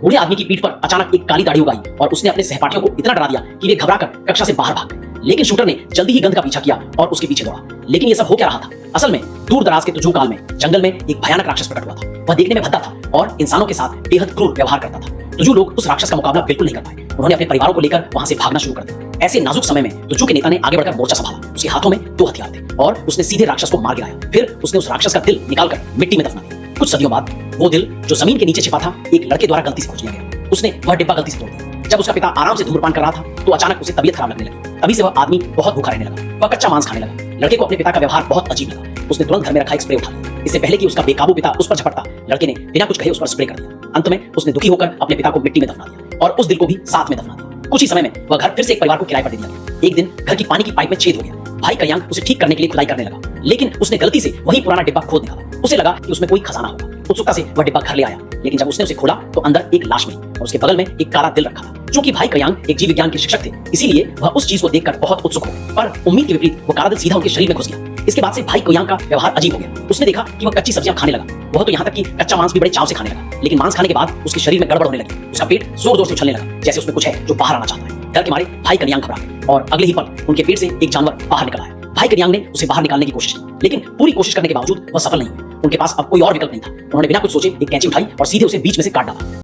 बूढ़े आदमी की पीठ पर अचानक एक काली दाढ़ी उगाई और उसने अपने सहपाठियों को इतना डरा दिया कि वे घबराकर कक्षा से बाहर भाग गए। लेकिन शूटर ने जल्दी ही गंध का पीछा किया और उसके पीछे दौड़ा। लेकिन ये सब हो क्या रहा था? असल में दूर दराज के तुजू काल में जंगल में एक भयानक राक्षस प्रकट हुआ था। वह देखने में भद्दा था और इंसानों के साथ बेहद क्रूर व्यवहार करता था। तुजू लोग उस राक्षस का मुकाबला बिल्कुल नहीं कर पाए। उन्होंने अपने परिवारों को लेकर वहां से भागना शुरू कर दिया। ऐसे नाजुक समय में तुजू के नेता ने आगे बढ़कर मोर्चा संभाला। उसके हाथों में 2 हथियार थे और उसने सीधे राक्षस को मार गिराया। फिर उसने उस राक्षस का दिल निकालकर मिट्टी में दफना दिया। कुछ सदियों बाद वो दिल जो जमीन के नीचे छिपा था एक लड़के द्वारा गलती से खोज लिया गया। उसने वह डिब्बा गलती से तोड़ दिया। जब उसका पिता आराम से धूम्रपान कर रहा था तो अचानक उसे तबीयत खराब लगने लगी। तभी से वह आदमी बहुत भूखा रहने लगा। वह कच्चा मांस खाने लगा। लड़के को अपने पिता का व्यवहार बहुत अजीब लगा। उसने तुरंत घर में रखा एक स्प्रे उठा लिया। इससे पहले कि उसका बेकाबू पिता उस पर झपटता, लड़के ने बिना कुछ कहे उस पर स्प्रे कर दिया। अंत में उसने दुखी होकर अपने पिता को मिट्टी में दफना दिया और उस दिल को भी साथ में दफना दिया। कुछ ही समय में वह घर फिर से एक परिवार को किराए पर दे दिया गया। एक दिन घर की पानी की पाइप में छेद हो गया। भाई कल्याण उसे ठीक करने के लिए खुदाई करने लगा, लेकिन उसने गलती से वही पुराना डिब्बा खोद निकाला। उसे लगा कि उसमें कोई खजाना होगा। उत्सुकता से वह डिब्बा घर ले आया, लेकिन जब उसने उसे खोला तो अंदर एक लाश मिली और उसके बगल में एक काला दिल रखा था। चूंकि भाई कयांग एक जीव विज्ञान के शिक्षक थे, इसीलिए वह उस चीज को देखकर बहुत उत्सुक हो गए। पर उम्मीद के विपरीत वो काला दिल सीधा उनके शरीर में घुस गया। इसके बाद से भाई कयांग का व्यवहार अजीब हो गया। उसने देखा कि वह कच्ची सब्जियां खाने लगा। वह तो यहाँ तक कि कच्चा मांस भी बड़े चाव से खाने लगा। लेकिन मांस खाने के बाद उसके शरीर में गड़बड़ होने लगी। उसका पेट जोर जोर से उछलने लगा, जैसे उसमें कुछ है जो बाहर आना चाहता है। डर के मारे भाई कल्याण घबरा गए और अगले ही पल उनके पेट से एक जानवर बाहर निकल आया। भाई कल्याण ने उसे बाहर निकालने की कोशिश की, लेकिन पूरी कोशिश करने के बावजूद वह सफल नहीं हुई। उनके पास अब कोई और विकल्प नहीं था। उन्होंने बिना कुछ सोचे एक कैंची उठाई और सीधे उसे बीच में से काट डाला।